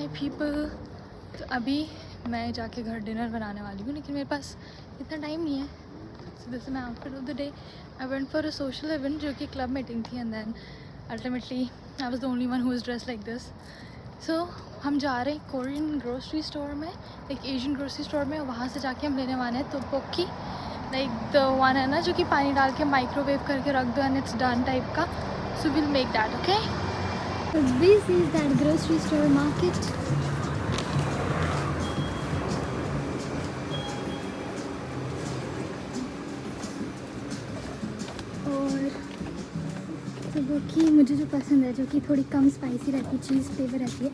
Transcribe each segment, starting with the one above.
हाय people. तो अभी मैं जाके घर डिनर बनाने वाली हूँ, लेकिन मेरे पास इतना टाइम नहीं है। So this is my outfit of the day. I went for a social event जो कि क्लब मीटिंग थी, and then ultimately I was the only one who is dressed like this. So हम जा रहे हैं Korean grocery store में, एक Asian grocery store में। वहाँ से जाके हम लेने वाले हैं तोपोकी, लाइक द वन है ना जो कि पानी डाल के माइक्रोवेव करके रख दो एंड इट्स डन टाइप का। So will make that, okay. This is that grocery store market. और तोपोकी मुझे जो पसंद है, जो कि थोड़ी कम स्पाइसी रहती है, चीज़ फ्लेवर रहती है,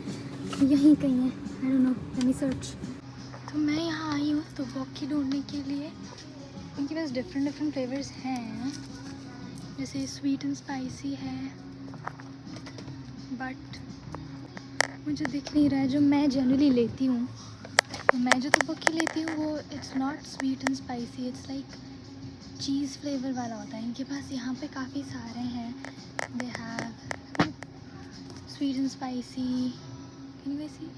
यहीं कहीं है। आई don't no, late me search. तो मैं यहाँ आई हूँ तोपोकी ढूंढने के लिए। इनके पास डिफरेंट फ्लेवर्स हैं, जैसे स्वीट एंड स्पाइसी है, बट मुझे दिख नहीं रहा है जो मैं जनरली लेती हूँ। तो मैं जो तोपोकी लेती हूँ वो it's not sweet and spicy, it's like cheese flavour वाला होता है। इनके पास यहाँ पे काफ़ी सारे हैं। They have sweet and spicy, can you see,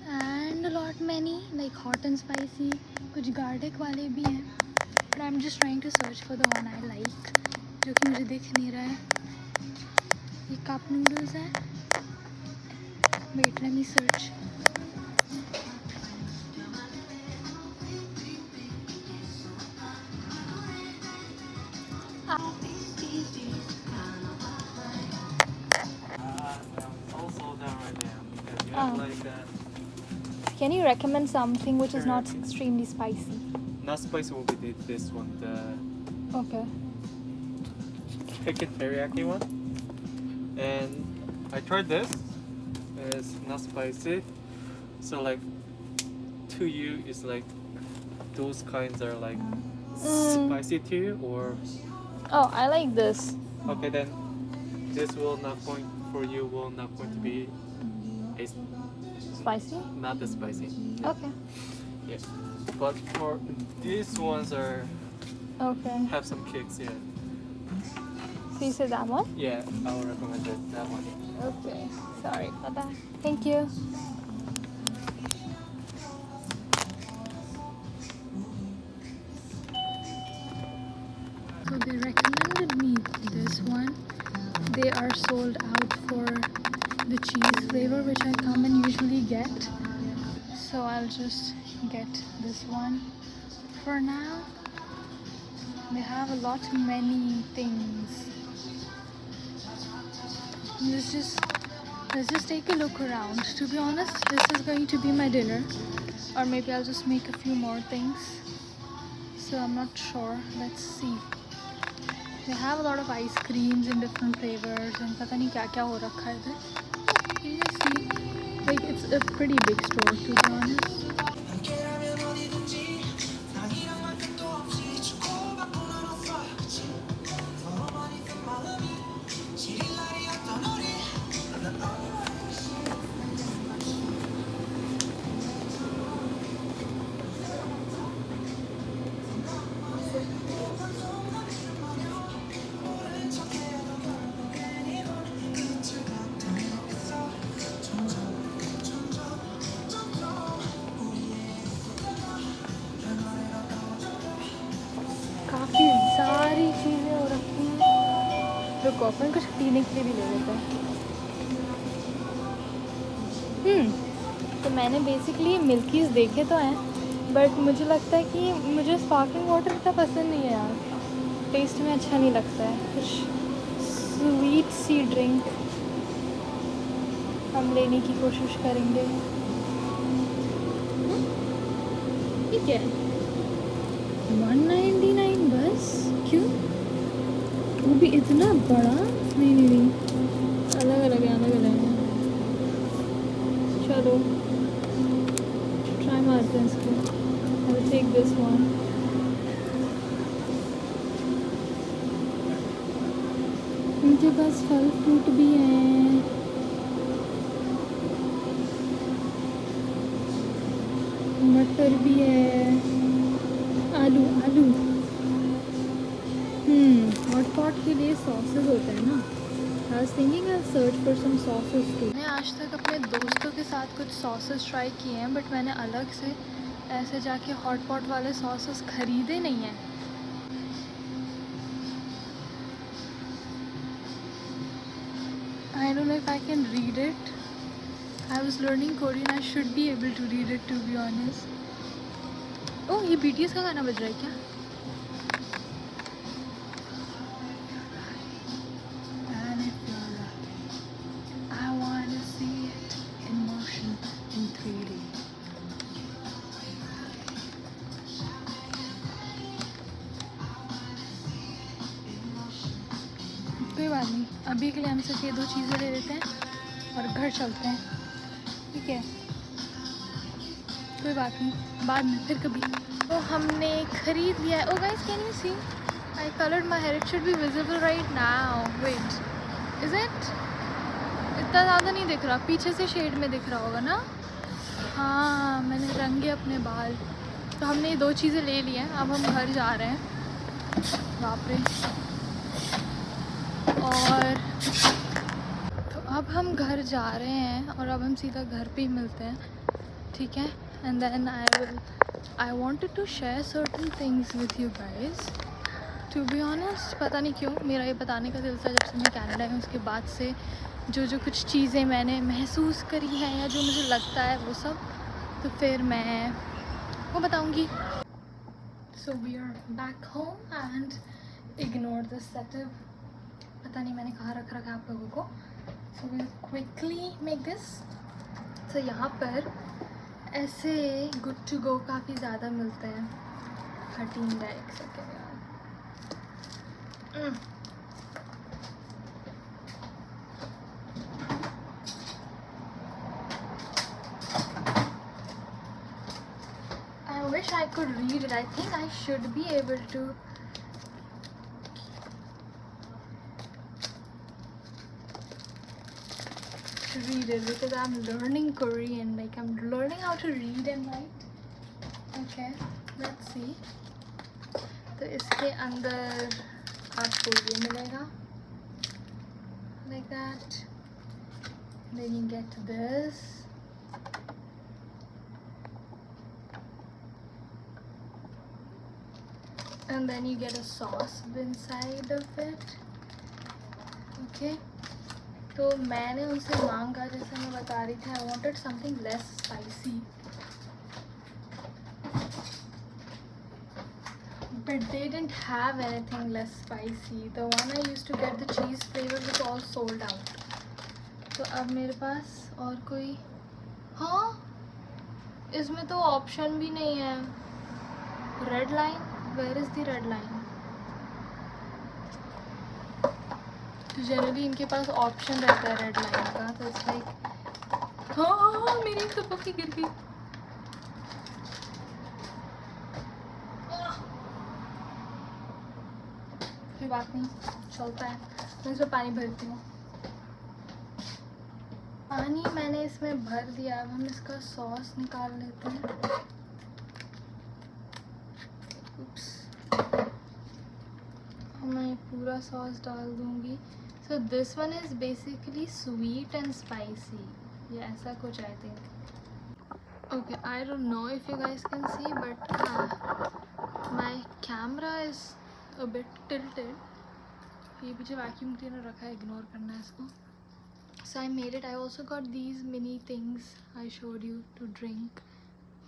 and lot many like hot and spicy. कुछ गार्लिक वाले भी हैं, but I am just trying to search for the one I like, जो कि मुझे दिख नहीं रहा है। ये कप नूडल्स है। Wait, let me search. Also down right there. Yeah, you have like Can you recommend something which is not Teriyaki. extremely spicy? not spicy will be this one, the Okay. chicken teriyaki one. And I tried this. It's not spicy. So like to you is like those kinds are like spicy to you or Oh, I like this. okay then this will not going for you will not going to be it's Spicy? not as spicy. Okay. Yes. But for these ones are Okay. have some kicks, yeah. So you said that one? Yeah, I would recommend that one. Okay. Sorry about that. Thank you. So they recommended me this one. They are sold out for the cheese flavor, which I come and usually get. So I'll just get this one for now. They have a lot many things. Let's just take a look around. To be honest, this is going to be my dinner, or maybe I'll just make a few more things. So I'm not sure. Let's see. They have a lot of ice creams in different flavors, and पता नहीं क्या क्या हो रखा है इधर. You just see, like it's a pretty big store, to be honest. काफ़ी सारी चीज़ें हो रखी हैं। रुको, अपन कुछ पीने के लिए भी ले लेते हैं। तो मैंने बेसिकली मिल्कीज़ देखे तो हैं, बट मुझे लगता है कि मुझे स्पार्कलिंग वाटर इतना पसंद नहीं है यार, टेस्ट में अच्छा नहीं लगता है। कुछ स्वीट सी ड्रिंक हम लेने की कोशिश करेंगे। ठीक है, 199 बस, क्यों? वो भी इतना बड़ा? नहीं, अलग अलग है। चलो ट्राई मारते हैं इसको। I will take this one. इनके पास फल फ्रूट भी हैं, मटर भी है, आलू। हॉट पॉट के लिए सॉसेस होते हैं ना, I was thinking I'll search for some sauces too. मैंने आज तक अपने दोस्तों के साथ कुछ सॉसेस ट्राई किए हैं, बट मैंने अलग से ऐसे जाके हॉट पॉट वाले सॉसेस खरीदे नहीं हैं. I don't know if I can read it. I was learning Korean. I should be able to read it, to be honest. Oh, ये BTS का गाना बज रहा है क्या? And if you're right, I wanna see it in motion in 3D. कोई बात नहीं, अभी के लिए हम सिर्फ ये 2 चीज़ें ले लेते हैं और घर चलते हैं. ठीक है, कोई बात नहीं, बाद में फिर कभी. तो हमने खरीद लिया है. Oh guys, can you see I coloured my hair. It should be visible right now. Wait, is it? इतना ज़्यादा नहीं दिख रहा, पीछे से शेड में दिख रहा होगा ना. हाँ, मैंने रंगे अपने बाल. तो हमने ये 2 चीज़ें ले ली हैं. अब हम घर जा रहे हैं. बाप रे. और तो अब हम घर जा रहे हैं और अब हम सीधा घर पे ही मिलते हैं. ठीक है. And then I wanted to share certain things with you guys. To be honest, पता नहीं क्यों मेरा ये बताने का दिल था. जब से मैं कनाडा आई उसके बाद से जो कुछ चीज़ें मैंने महसूस करी हैं या जो मुझे लगता है वो सब, तो फिर मैं वो बताऊँगी. So we are back home and ignore this setup. पता नहीं मैंने कहाँ रखा है आप लोगों को. So we quickly make this. तो यहाँ पर ऐसे गुड टू गो काफ़ी ज़्यादा मिलते हैं. हटीन एक सेकेंड यार. I wish I could read it. I think I should be able to. Read it because I'm learning Korean. Like I'm learning how to read and write. Okay, let's see. तो इसके अंदर आपको ये मिलेगा like that. Then you get this. And then you get a sauce inside of it. Okay. तो मैंने उनसे मांगा, जैसे मैं बता रही थी, I wanted something less spicy. But they didn't have anything less spicy. The one I used to get, the cheese flavor, was all sold out. तो अब मेरे पास और कोई, हाँ, इसमें तो ऑप्शन भी नहीं है. Red line, where is the red line? तो जनरली इनके पास ऑप्शन रहता है रेड लाइन का. तो इट्स लाइक, हाँ, मेरी तो पक्की गिर गई. कोई बात नहीं, चलता है. मैं इसमें पानी भरती हूँ. पानी मैंने इसमें भर दिया. अब हम इसका सॉस निकाल लेते हैं. उप्स, मैं पूरा सॉस डाल दूँगी. So this one is basically sweet and spicy. Yeah, ऐसा कुछ I think. Okay, I don't know if you guys can see, but my camera is a bit tilted. ये पीछे वैक्यूम क्लीनर रखा है, इग्नोर करना है इसको. So I made it. I also got these mini things I showed you to drink.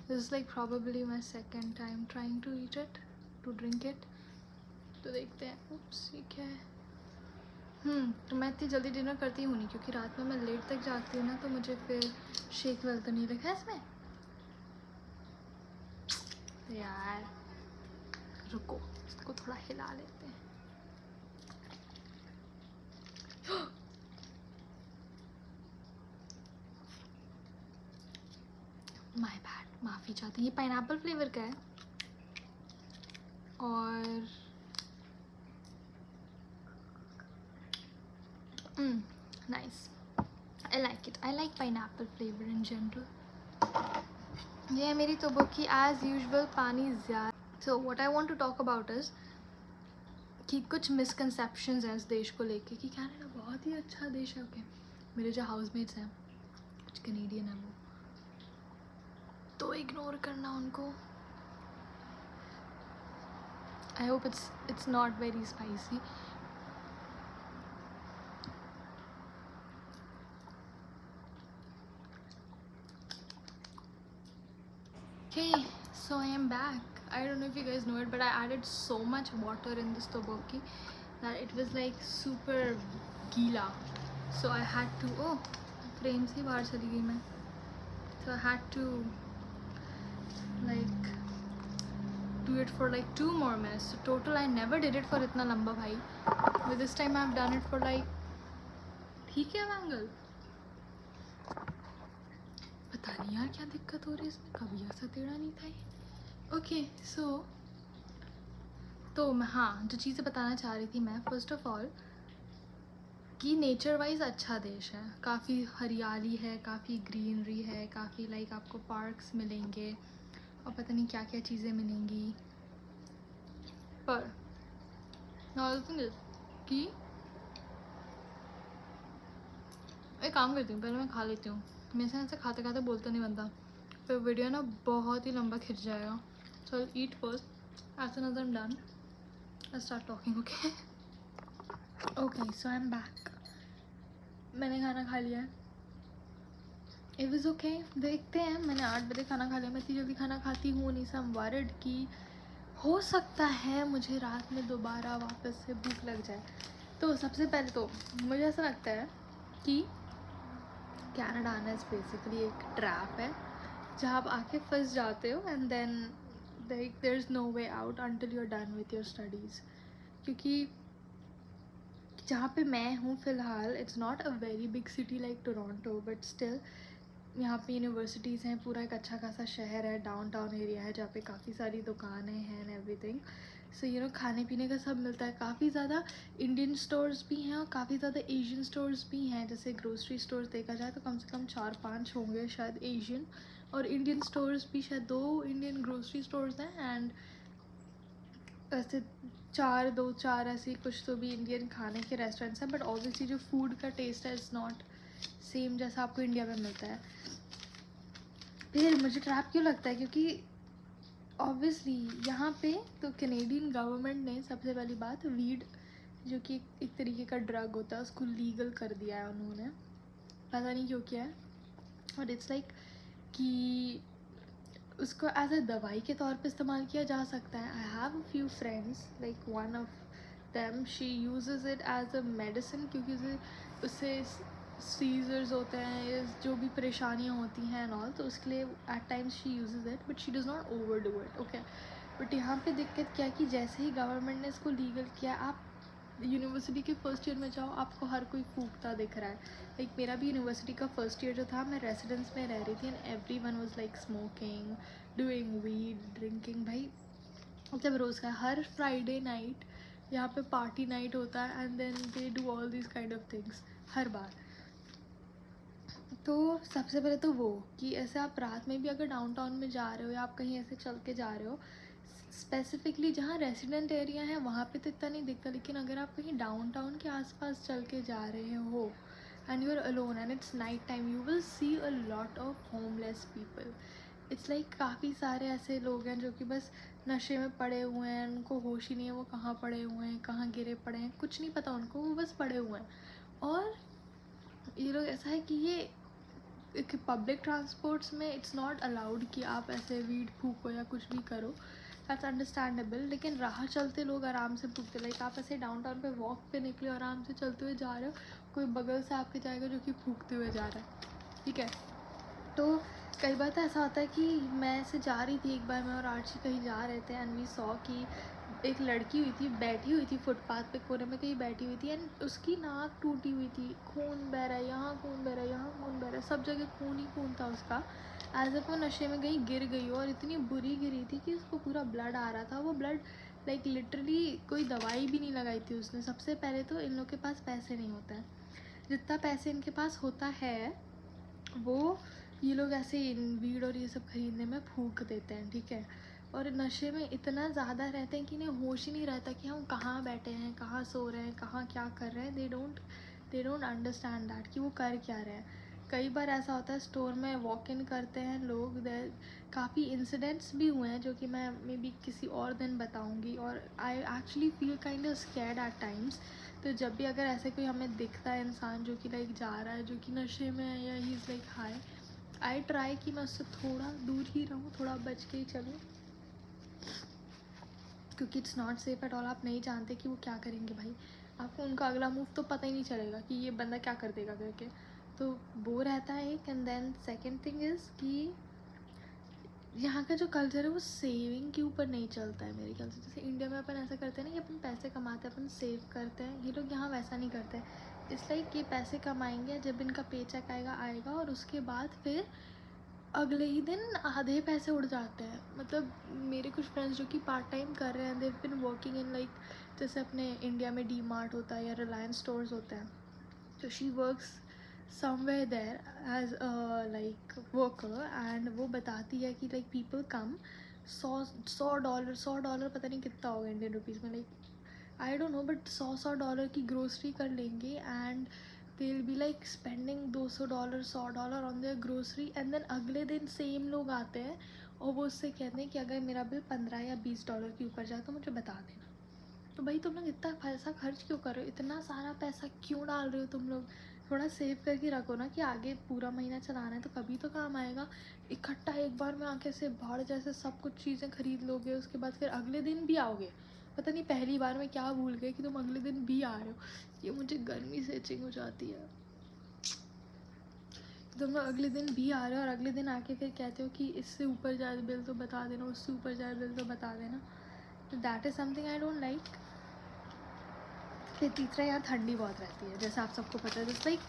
This is like probably my second time trying to eat it, to drink it. तो देखते हैं. Oops, ये क्या है? तो मैं इतनी जल्दी डिनर करती हूँ नहीं, क्योंकि रात में मैं लेट तक जागती हूँ ना, तो मुझे फिर शेक वेल तो नहीं लिखा है इसमें. यार रुको, इसको थोड़ा हिला लेते हैं. माय बैड, माफ़ी चाहते हैं. ये पाइनएप्पल फ्लेवर का है और nice. I like it. I like pineapple flavor in general. ये है मेरी तोबोकी as usual पानी ज़्यादा. So what I want to talk about is कि कुछ मिसकंसेप्शंस हैं इस देश को लेके कि कनाडा बहुत ही अच्छा देश है। ओके, मेरे जो हाउसमेट्स हैं कुछ कनेडियन हैं, वो तो इग्नोर करना उनको। I hope it's not very spicy. Okay, so I am back. I don't know if you guys know it, but I added so much water in this tteokbokki that it was like super गीला. So I had to, oh, frame से बाहर चली गई मैं. So I had to like do it for like 2 more minutes. So total I never did it for इतना लंबा भाई. But this time I've done it for like, ठीक है मैंगल. पता नहीं यार क्या दिक्कत हो रही है इसमें, कभी ऐसा टेढ़ा नहीं था ये. ओके सो तो मैं, हाँ, जो चीज़ें बताना चाह रही थी मैं, फर्स्ट ऑफ ऑल कि नेचर वाइज अच्छा देश है, काफ़ी हरियाली है, काफ़ी ग्रीनरी है, काफ़ी लाइक आपको पार्क्स मिलेंगे और पता नहीं क्या क्या चीज़ें मिलेंगी. पर कि एक काम करती हूँ, पहले मैं खा लेती हूँ. मेरे से ऐसे खाते खाते बोलते नहीं बनता, फिर वीडियो ना बहुत ही लंबा खिंच जाएगा. सो I'll eat first. As soon as I'm done, I'll start talking, okay? Okay, so I'm back. मैंने खाना खा लिया है. It was okay. देखते हैं. मैंने 8 बजे खाना खा लिया. मैं इतनी जल्दी खाना खाती हूँ नहीं, so I'm worried कि हो सकता है मुझे रात में दोबारा वापस से भूख लग जाए. तो सबसे पहले तो मुझे ऐसा लगता है कि कनाडा आना इज़ बेसिकली एक ट्रैप है जहाँ आप आके फंस जाते हो and then like there is no way out until you are done with your studies. क्योंकि जहाँ पे मैं हूँ फ़िलहाल, it's not a very big city like Toronto, but still यहाँ पे यूनिवर्सिटीज़ हैं, पूरा एक अच्छा खासा शहर है, डाउनटाउन एरिया है जहाँ पे काफ़ी सारी दुकानें हैं and everything. So you know खाने पीने का सब मिलता है. काफ़ी ज़्यादा इंडियन स्टोर्स भी हैं और काफ़ी ज़्यादा एशियन स्टोर्स भी हैं. जैसे ग्रोसरी स्टोर्स देखा जाए तो कम से कम 4-5 होंगे शायद एशियन, और इंडियन स्टोर्स भी शायद 2 इंडियन ग्रोसरी स्टोर्स हैं एंड ऐसे 4 ऐसे कुछ तो भी इंडियन खाने के रेस्टोरेंट्स हैं. बट ऑब्वियसली जो फूड का टेस्ट है इट्स नॉट सेम जैसा आपको इंडिया में मिलता है. फिर मुझे ट्रैप क्यों लगता है, क्योंकि ऑब्वियसली यहाँ पे तो कैनेडियन गवर्नमेंट ने सबसे पहली बात वीड, जो कि एक तरीके का ड्रग होता है, उसको लीगल कर दिया है उन्होंने. पता नहीं क्यों किया है. और इट्स लाइक कि उसको एज अ दवाई के तौर पे इस्तेमाल किया जा सकता है. I have a few friends, like one of them she uses it as a medicine, क्योंकि उससे सीजर्स होते हैं, जो भी परेशानियाँ होती हैं एंड ऑल, तो उसके लिए at times she uses it, but she does not over do it. Okay, but यहाँ पे दिक्कत क्या है कि जैसे ही गवर्नमेंट ने इसको लीगल किया, आप यूनिवर्सिटी के फर्स्ट ईयर में जाओ, आपको हर कोई फूकता दिख रहा है. लाइक मेरा भी यूनिवर्सिटी का फर्स्ट ईयर जो था, मैं रेसिडेंस में रह रही थी and every one was like smoking, doing weed, drinking. भाई मतलब रोज़ का हर फ्राइडे नाइट यहाँ पे पार्टी नाइट होता है and then they do all this kind of things हर बार. तो सबसे पहले तो वो कि ऐसे आप रात में भी अगर डाउनटाउन में जा रहे हो या आप कहीं ऐसे चल के जा रहे हो, स्पेसिफिकली जहाँ रेजिडेंट एरिया है वहाँ पे तो इतना नहीं दिखता, लेकिन अगर आप कहीं डाउनटाउन के आसपास चल के जा रहे हो and you are alone and it's night time, you will see a lot of homeless people. It's like काफ़ी सारे ऐसे लोग हैं जो कि बस नशे में पड़े हुए हैं, उनको होश ही नहीं है वो कहाँ पड़े हुए हैं, कहाँ गिरे पड़े हैं, कुछ नहीं पता उनको, वो बस पड़े हुए हैं. और ये लोग ऐसा है कि ये कि पब्लिक ट्रांसपोर्ट्स में इट्स नॉट अलाउड कि आप ऐसे वीड फूको या कुछ भी करो, दैट्स अंडरस्टैंडेबल. लेकिन राह चलते लोग आराम से फूकते. लाइक आप ऐसे डाउनटाउन पे वॉक पे निकले, आराम से चलते हुए जा रहे हो, कोई बगल से आपके जाएगा जो कि फूकते हुए जा रहा है, ठीक है. तो कई बार तो ऐसा होता है कि मैं ऐसे जा रही थी, एक बार मैं और आर्ची कहीं जा रहे थे एंड वी सॉ कि एक लड़की हुई थी, बैठी हुई थी फुटपाथ पे कोने में कहीं बैठी हुई थी एंड उसकी नाक टूटी हुई थी, खून बह रहा है, यहाँ खून बह रहा है, यहाँ खून बह रहा है, सब जगह खून ही खून था उसका, एज इफ वो नशे में कहीं गिर गई हो. और इतनी बुरी गिरी थी कि उसको पूरा ब्लड आ रहा था. वो ब्लड लाइक लिटरली कोई दवाई भी नहीं लगाई थी उसने. सबसे पहले तो इन लोग के पास पैसे नहीं होता है. जितना पैसे इनके पास होता है वो ये लोग ऐसे वीड और ये सब खरीदने में फूक देते हैं, ठीक है. और नशे में इतना ज़्यादा रहते हैं कि इन्हें होश ही नहीं रहता कि हम कहाँ बैठे हैं, कहाँ सो रहे हैं, कहाँ क्या कर रहे हैं. दे डोंट अंडरस्टैंड दैट कि वो कर क्या रहे हैं. कई बार ऐसा होता है स्टोर में वॉक इन करते हैं लोग. काफ़ी इंसिडेंट्स भी हुए हैं जो कि मैं मे बी किसी और दिन बताऊंगी. और I actually feel kind of scared at times. तो जब भी अगर ऐसे कोई हमें दिखता है इंसान जो कि लाइक जा रहा है, जो कि नशे में है या he is like high, I try कि मैं उससे थोड़ा दूर ही रहूँ, थोड़ा बच के ही चलूँ, क्योंकि it's not safe at all. आप नहीं जानते कि वो क्या करेंगे भाई. आपको उनका अगला मूव तो पता ही नहीं चलेगा कि ये बंदा क्या कर देगा करके. तो वो रहता है एक. And then second thing is कि यहाँ का जो कल्चर है वो सेविंग के ऊपर नहीं चलता है मेरे ख्याल से. जैसे इंडिया में अपन ऐसा करते हैं ना कि अपन पैसे कमाते हैं, अपन सेव करते हैं. ये लोग यहाँ वैसा नहीं करते हैं. इसलिए ये पैसे कमाएंगे, जब इनका पे चेक आएगा और उसके बाद फिर अगले ही दिन आधे पैसे उड़ जाते हैं. मतलब मेरे कुछ फ्रेंड्स जो कि पार्ट टाइम कर रहे हैं, देव बिन वर्किंग इन लाइक, जैसे अपने इंडिया में डी मार्ट होता है या रिलायंस स्टोर्स होता है. तो she works somewhere there as like worker. And वो बताती है कि लाइक पीपल कम, $100 पता नहीं कितना होगा इंडियन रुपीज़ में, like I don't know, but $100 की ग्रोसरी कर लेंगे. And they will be like spending $200 on their grocery. And then अगले दिन सेम लोग आते हैं और वो उससे कहते हैं कि अगर मेरा बिल $15 या $20 के ऊपर जाए तो मुझे बता देना. तो भाई तुम लोग इतना पैसा खर्च क्यों कर रहे हो, इतना सारा पैसा क्यों डाल रहे हो तुम लोग. थोड़ा सेव करके रखो ना कि आगे पूरा महीना चलाना है तो कभी तो काम आएगा. इकट्ठा एक बार में आके से बाढ़ जैसे सब कुछ चीज़ें खरीद लोगे, उसके बाद फिर अगले दिन भी आओगे. पता नहीं पहली बार में क्या भूल गए कि तुम अगले दिन भी आ रहे हो. ये मुझे गर्मी से इचिंग हो जाती है. तुम लोग अगले दिन भी आ रहे हो और अगले दिन आके फिर कहते हो कि इससे ऊपर जाए बिल तो बता देना, उससे ऊपर जाए बिल तो बता देना. तो that is something I don't like. फिर तीसरा, यहाँ ठंडी बहुत रहती है जैसे आप सबको पता है. जैसे लाइक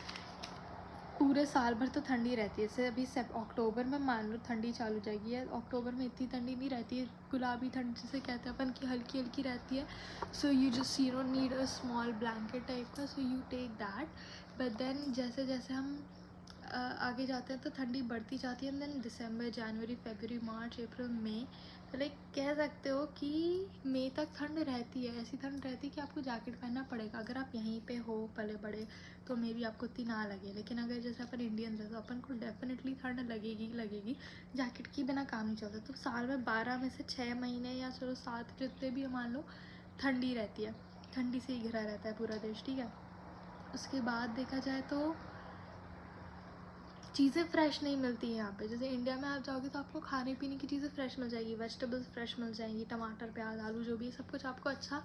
पूरे साल भर तो ठंडी रहती है. जैसे अभी अक्टूबर में मान लो ठंडी चालू हो जाएगी है. अक्टूबर में इतनी ठंडी नहीं रहती है, गुलाबी ठंड जिसे कहते हैं अपन की हल्की हल्की रहती है. So you just need a small blanket type का, so you take that. But then जैसे जैसे हम आगे जाते हैं तो ठंडी बढ़ती जाती है. एंड देन दिसंबर, जनवरी, फरवरी, मार्च, अप्रैल, मई, तो लाइक कह सकते हो कि मई तक ठंड रहती है. ऐसी ठंड रहती है कि आपको जैकेट पहनना पड़ेगा. अगर आप यहीं पे हो पले बड़े तो मे बी आपको इतनी ना लगे, लेकिन अगर जैसे अपन इंडियंस है तो अपन को डेफिनेटली ठंड लगेगी. जैकेट के बिना काम नहीं चलता. तो साल में 12 में से 6 महीने या चलो 7 जितने भी मान लो ठंडी रहती है. ठंडी से ही घिरा रहता है पूरा देश, ठीक है. उसके बाद देखा जाए तो चीज़ें फ्रेश नहीं मिलती हैं यहाँ पे. जैसे इंडिया में आप जाओगे तो आपको खाने पीने की चीज़ें फ्रेश मिल जाएगी, वेजिटेबल्स फ्रेश मिल जाएंगी, टमाटर, प्याज, आलू, जो भी सब कुछ आपको अच्छा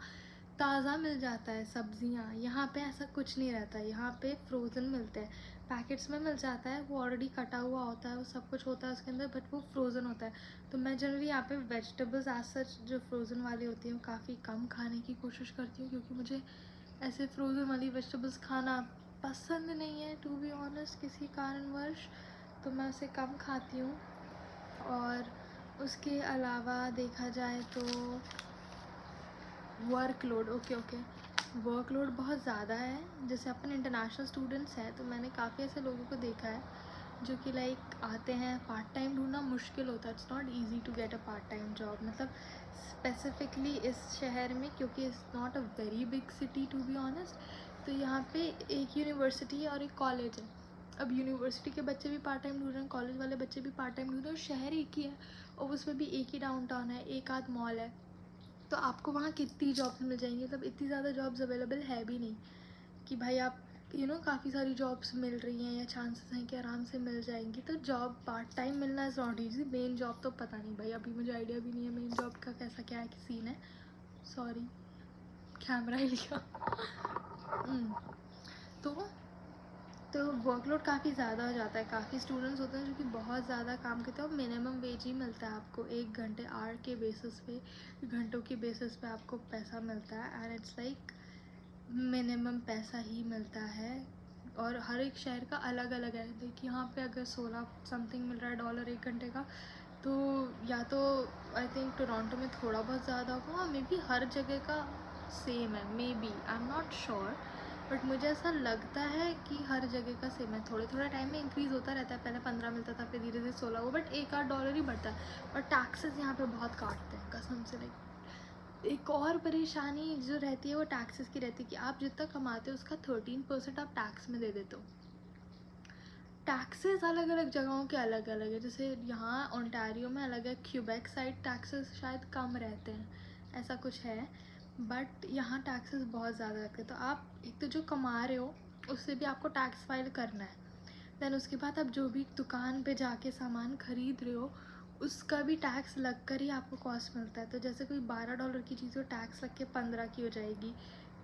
ताज़ा मिल जाता है. सब्जियाँ यहाँ पे ऐसा कुछ नहीं रहता है. यहाँ पे फ्रोज़न मिलते हैं, पैकेट्स में मिल जाता है, वो ऑलरेडी कटा हुआ होता है, वो सब कुछ होता है उसके अंदर, बट वो फ्रोज़न होता है. तो मैं जनरली यहाँ पे वेजिटेबल्स एज सच जो फ्रोज़न वाली होती हैं वो काफ़ी कम खाने की कोशिश करती हूँ, क्योंकि मुझे ऐसे फ्रोज़न वाली वेजिटेबल्स खाना पसंद नहीं है टू बी ऑनेस्ट किसी कारणवश. तो मैं उसे कम खाती हूँ. और उसके अलावा देखा जाए तो वर्कलोड, ओके वर्कलोड बहुत ज़्यादा है. जैसे अपन इंटरनेशनल स्टूडेंट्स हैं तो मैंने काफ़ी ऐसे लोगों को देखा है जो कि लाइक आते हैं. पार्ट टाइम ढूंढना मुश्किल होता है. It's not easy to get a part time job, मतलब स्पेसिफिकली इस शहर में, क्योंकि it's not a very big city to be honest. तो यहाँ पे एक यूनिवर्सिटी है और एक कॉलेज है. अब यूनिवर्सिटी के बच्चे भी पार्ट टाइम ढूंढ रहे हैं, कॉलेज वाले बच्चे भी पार्ट टाइम ढूंढ रहे हैं, और शहर एक ही है और उसमें भी एक ही डाउनटाउन है, एक आध मॉल है. तो आपको वहाँ कितनी जॉब्स मिल जाएंगी. मतलब इतनी ज़्यादा जॉब्स अवेलेबल है भी नहीं कि भाई आप काफ़ी सारी जॉब्स मिल रही हैं या चांसेस हैं कि आराम से मिल जाएंगी. तो जॉब पार्ट टाइम मिलना is not easy. Main job तो पता नहीं भाई, अभी मुझे आइडिया भी नहीं है मेन जॉब का कैसा क्या है कि सीन है. सॉरी कैमरा ही लिया. तो वर्कलोड काफ़ी ज़्यादा हो जाता है. काफ़ी स्टूडेंट्स होते हैं जो कि बहुत ज़्यादा काम करते हैं और मिनिमम वेज ही मिलता है आपको. 1 घंटे आवर के बेसिस पे, घंटों के बेसिस पे आपको पैसा मिलता है. एंड इट्स लाइक मिनिमम पैसा ही मिलता है. और हर एक शहर का अलग अलग है. देखिए यहाँ पे अगर 16 समथिंग मिल रहा है डॉलर 1 घंटे का, तो या तो आई थिंक टोरंटो में थोड़ा बहुत ज़्यादा होगा, मे बी हर जगह का सेम है, may be, I am not sure. But मुझे ऐसा लगता है कि हर जगह का सेम है, थोड़े थोड़े टाइम में इंक्रीज़ होता रहता है, पहले 15 मिलता था, फिर धीरे धीरे 16 हुआ, बट $1-8 ही बढ़ता है। और टैक्सेस यहाँ पे बहुत काटते हैं कसम से। लाइक एक और परेशानी जो रहती है वो टैक्सेस की रहती है कि आप जितना कमाते हो उसका 13% आप टैक्स में दे देते हो। टैक्सेस अलग अलग जगहों के अलग अलग है, जैसे यहाँ ओंटारियो में अलग है, क्यूबेक साइड टैक्सेस शायद कम रहते हैं, ऐसा कुछ है, बट यहाँ टैक्सेस बहुत ज़्यादा लगते हैं। तो आप एक तो जो कमा रहे हो उससे भी आपको टैक्स फाइल करना है, देन उसके बाद आप जो भी दुकान पे जाके सामान खरीद रहे हो उसका भी टैक्स लग कर ही आपको कॉस्ट मिलता है। तो जैसे कोई $12 की चीज़ हो, टैक्स लग के 15 की हो जाएगी,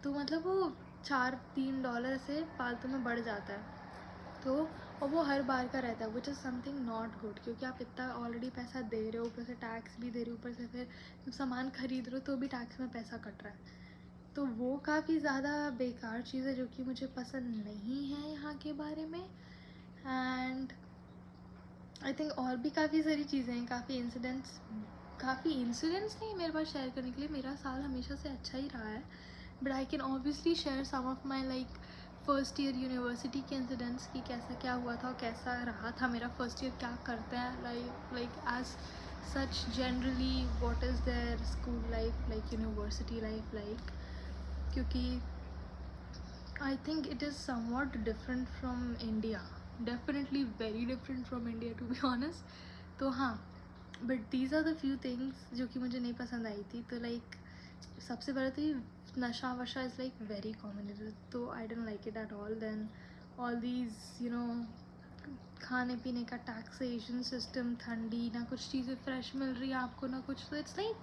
तो मतलब वो $3 से फालतू में बढ़ जाता है। तो और वो हर बार का रहता है, which is something not good, क्योंकि आप इतना ऑलरेडी पैसा दे रहे हो, ऊपर से टैक्स भी दे रहे हो, ऊपर से फिर जब सामान खरीद रहे हो तो भी टैक्स में पैसा कट रहा है। तो वो काफ़ी ज़्यादा बेकार चीज़ है जो कि मुझे पसंद नहीं है यहाँ के बारे में। एंड आई थिंक और भी काफ़ी सारी चीज़ें हैं, काफ़ी इंसिडेंट्स नहीं मेरे पास शेयर करने के लिए, मेरा साल हमेशा से अच्छा ही रहा है, but I can obviously share some of my like first year university के इंसिडेंट्स कि कैसा क्या हुआ था और कैसा रहा था मेरा फर्स्ट ईयर, क्या करते हैं like as such generally what is there school life like, university life like, क्योंकि I think it is somewhat different from India, definitely very different from India to be honest. तो हाँ, but these are the few things जो कि मुझे नहीं पसंद आई थी। तो like सबसे पहले तो ये नशा वशा is like very common, तो I don't like it at all. Then all these you know खाने पीने का टैक्सेशन सिस्टम, ठंडी ना कुछ चीज़ें फ्रेश मिल रही है आपको ना कुछ, तो it's like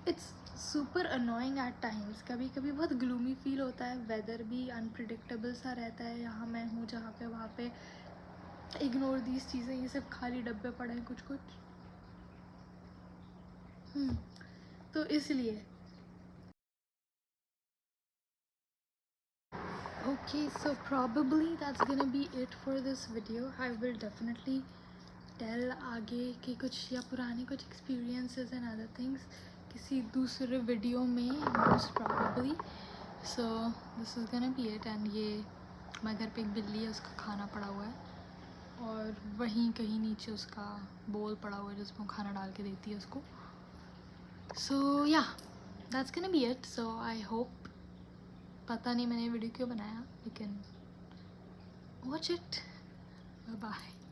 it's super annoying at times. कभी कभी बहुत ग्लूमी फील होता है, वेदर भी अनप्रिडिक्टेबल सा रहता है। यहाँ मैं हूँ जहाँ पे, वहाँ पे इग्नोर दीज चीज़ें, ये सब खाली डब्बे पड़े हैं कुछ कुछ। तो इसलिए okay, so probably that's gonna be it for this video. I will definitely tell आगे के कुछ या पुराने कुछ experiences and other things किसी दूसरे वीडियो में most probably. So this is gonna be it. And ये हमारे घर पे एक बिल्ली है, उसका खाना पड़ा हुआ है और वहीं कहीं नीचे उसका बोल पड़ा हुआ है जिसमें वो खाना डाल के देती है उसको. So yeah, that's gonna be it. So I hope, पता नहीं मैंने वीडियो क्यों बनाया, लेकिन watch it. Bye bye.